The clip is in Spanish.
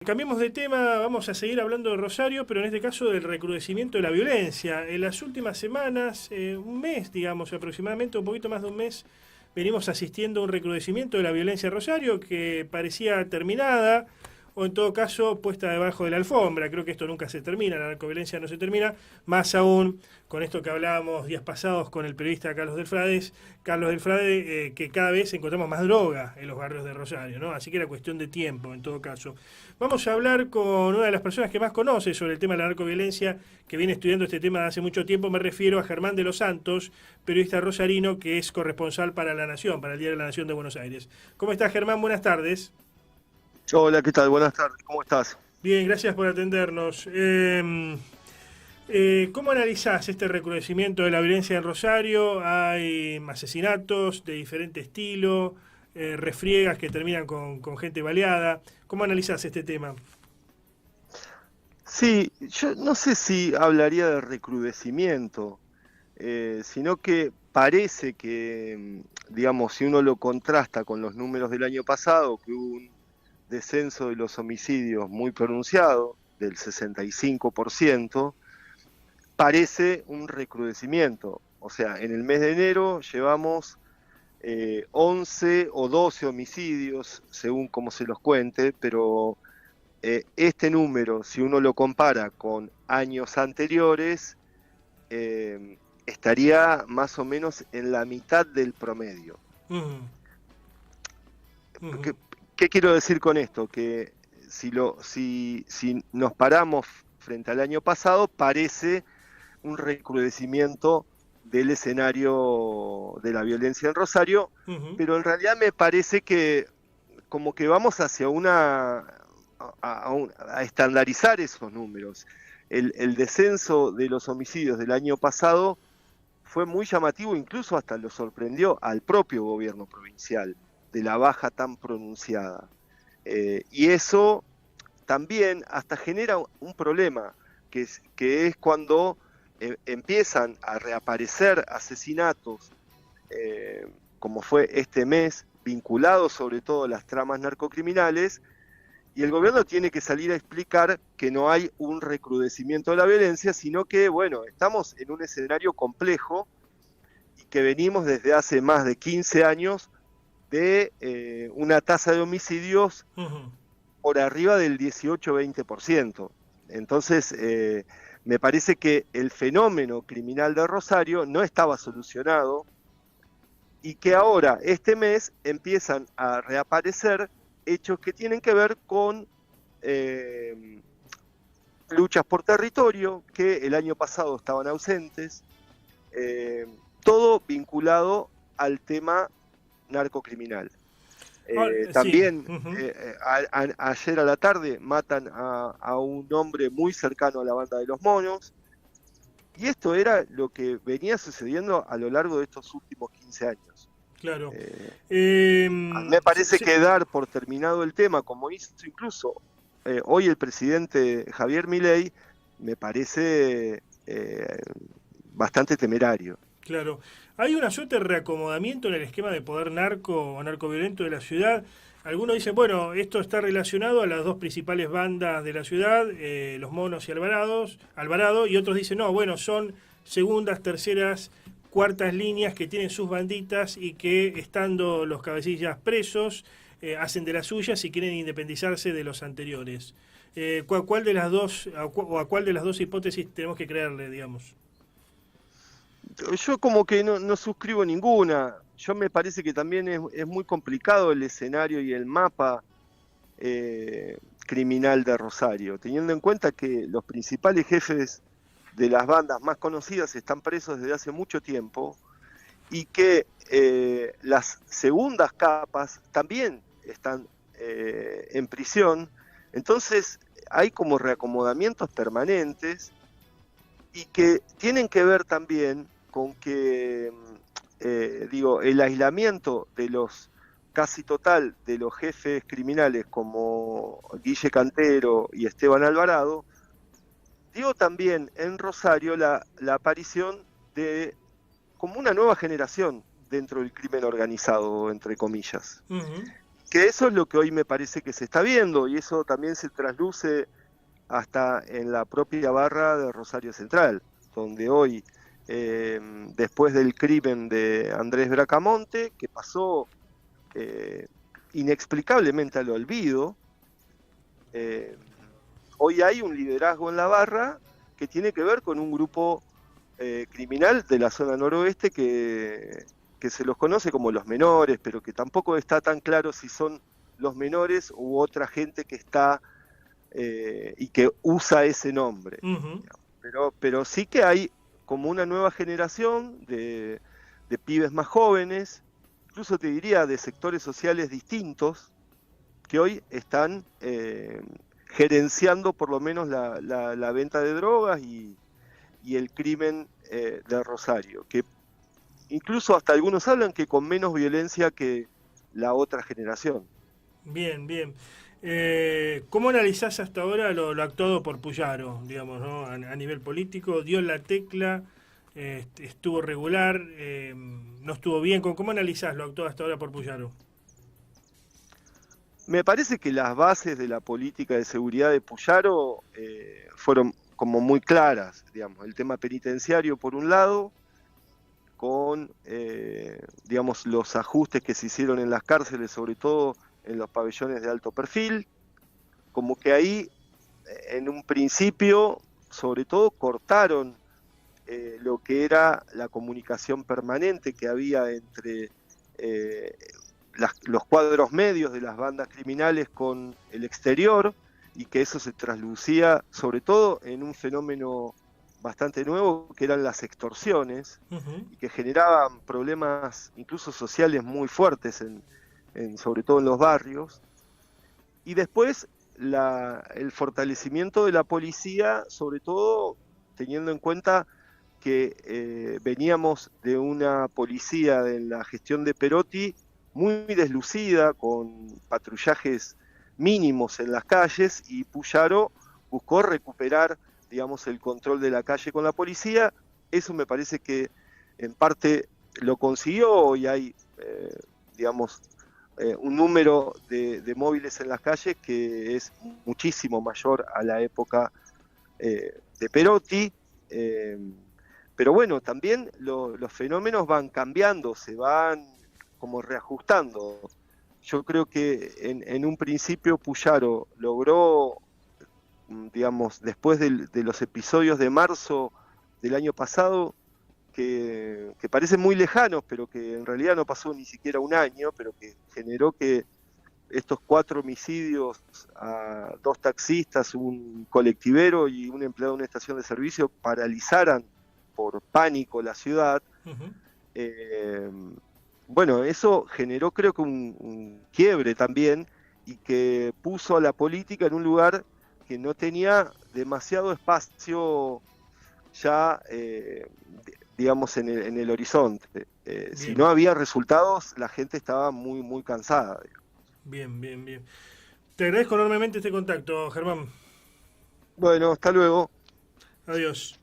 Cambiemos de tema, vamos a seguir hablando de Rosario, pero en este caso del recrudecimiento de la violencia. En las últimas semanas, un mes, digamos, aproximadamente, un poquito más de un mes, venimos asistiendo a un recrudecimiento de la violencia en Rosario que parecía terminada, o en todo caso puesta debajo de la alfombra. Creo que esto nunca se termina, la narcoviolencia no se termina, más aún con esto que hablábamos días pasados con el periodista Carlos Del Frade, que cada vez encontramos más droga en los barrios de Rosario, ¿no? Así que era cuestión de tiempo, en todo caso. Vamos a hablar con una de las personas que más conoce sobre el tema de la narcoviolencia, que viene estudiando este tema de hace mucho tiempo. Me refiero a Germán de los Santos, periodista rosarino, que es corresponsal para La Nación, para el Diario de la Nación de Buenos Aires. ¿Cómo estás, Germán? Buenas tardes. Hola, ¿qué tal? Buenas tardes, ¿cómo estás? Bien, gracias por atendernos. ¿Cómo analizás este recrudecimiento de la violencia en Rosario? Hay asesinatos de diferente estilo, refriegas que terminan con gente baleada. ¿Cómo analizás este tema? Sí, yo no sé si hablaría de recrudecimiento, sino que parece que, digamos, si uno lo contrasta con los números del año pasado, que hubo un descenso de los homicidios muy pronunciado, del 65%, parece un recrudecimiento. O sea, en el mes de enero llevamos 11 o 12 homicidios, según cómo se los cuente, pero este número, si uno lo compara con años anteriores, estaría más o menos en la mitad del promedio. Ujú, ujú. ¿Qué, qué quiero decir con esto? Que si nos paramos frente al año pasado, parece un recrudecimiento del escenario de la violencia en Rosario, Ujú. pero en realidad me parece que como que vamos hacia a estandarizar esos números. El descenso de los homicidios del año pasado fue muy llamativo, incluso hasta lo sorprendió al propio gobierno provincial, de la baja tan pronunciada. Y eso también hasta genera un problema, que es cuando empiezan a reaparecer asesinatos, como fue este mes, vinculados sobre todo a las tramas narcocriminales, y el gobierno tiene que salir a explicar que no hay un recrudecimiento de la violencia, sino que, bueno, estamos en un escenario complejo y que venimos desde hace más de 15 años de una tasa de homicidios Ujú. por arriba del 18-20%. Entonces, me parece que el fenómeno criminal de Rosario no estaba solucionado y que ahora, este mes, empiezan a reaparecer hechos que tienen que ver con eh, luchas por territorio, que el año pasado estaban ausentes, eh, todo vinculado al tema narcocriminal. Sí. También Ujú. ayer a la tarde matan a un hombre muy cercano a la banda de los monos, y esto era lo que venía sucediendo a lo largo de estos últimos 15 años. Claro. Eh, a mí Eh, me se- parece se- que dar por terminado el tema, como hizo incluso hoy el presidente Javier Milei, me parece bastante temerario. Claro. Hay una suerte de reacomodamiento en el esquema de poder narco o narcoviolento de la ciudad. Algunos dicen, bueno, esto está relacionado a las dos principales bandas de la ciudad, los Monos y Alvarado, y otros dicen, no, bueno, son segundas, terceras, cuartas líneas que tienen sus banditas y que estando los cabecillas presos, hacen de las suyas y quieren independizarse de los anteriores. ¿Cuál de las dos, o a cuál de las dos hipótesis tenemos que creerle, digamos? Yo como que no suscribo ninguna. Yo me parece que también es muy complicado el escenario y el mapa criminal de Rosario, teniendo en cuenta que los principales jefes de las bandas más conocidas están presos desde hace mucho tiempo y que las segundas capas también están en prisión. Entonces hay como reacomodamientos permanentes y que tienen que ver también con que, digo, el aislamiento de los casi total de los jefes criminales como Guille Cantero y Esteban Alvarado, dio también en Rosario la aparición de como una nueva generación dentro del crimen organizado, entre comillas. Ujú. que eso es lo que hoy me parece que se está viendo, y eso también se trasluce hasta en la propia barra de Rosario Central, donde hoy, después del crimen de Andrés Bracamonte, que pasó inexplicablemente al olvido, eh, hoy hay un liderazgo en la barra que tiene que ver con un grupo criminal de la zona noroeste que se los conoce como los menores, pero que tampoco está tan claro si son los menores u otra gente que está y que usa ese nombre. Ujú. Pero sí que hay como una nueva generación de pibes más jóvenes, incluso te diría de sectores sociales distintos, que hoy están gerenciando por lo menos la venta de drogas y el crimen de Rosario, que incluso hasta algunos hablan que con menos violencia que la otra generación. Bien, bien. ¿Cómo analizás hasta ahora lo actuado por Puyaro, digamos, ¿no? A nivel político, dio en la tecla, estuvo regular, no estuvo bien. ¿Cómo analizás lo actuado hasta ahora por Puyaro? Me parece que las bases de la política de seguridad de Puyaro fueron como muy claras, digamos, el tema penitenciario por un lado, con, digamos, los ajustes que se hicieron en las cárceles, sobre todo en los pabellones de alto perfil, como que ahí, en un principio, sobre todo cortaron lo que era la comunicación permanente que había entre eh, los cuadros medios de las bandas criminales con el exterior, y que eso se traslucía sobre todo en un fenómeno bastante nuevo, que eran las extorsiones, Ujú. y que generaban problemas incluso sociales muy fuertes, sobre todo en los barrios. Y después el fortalecimiento de la policía, sobre todo teniendo en cuenta que veníamos de una policía en la gestión de Perotti muy deslucida, con patrullajes mínimos en las calles, y Puyaro buscó recuperar, digamos, el control de la calle con la policía. Eso me parece que en parte lo consiguió, y hay, digamos, un número móviles en las calles que es muchísimo mayor a la época de Perotti. Eh, pero bueno, también los fenómenos van cambiando, se van como reajustando. Yo creo que en un principio Puyaro logró, digamos, después de los episodios de marzo del año pasado, que parecen muy lejanos, pero que en realidad no pasó ni siquiera un año, pero que generó que estos 4 homicidios a 2 taxistas, un colectivero y un empleado de una estación de servicio paralizaran por pánico la ciudad. Ujú. eh, bueno, eso generó, creo que un quiebre también, y que puso a la política en un lugar que no tenía demasiado espacio ya, digamos, en el horizonte. Si Bien, no había resultados, la gente estaba muy, muy cansada. bien, bien, bien. Te agradezco enormemente este contacto, Germán. Bueno, hasta luego. Adiós.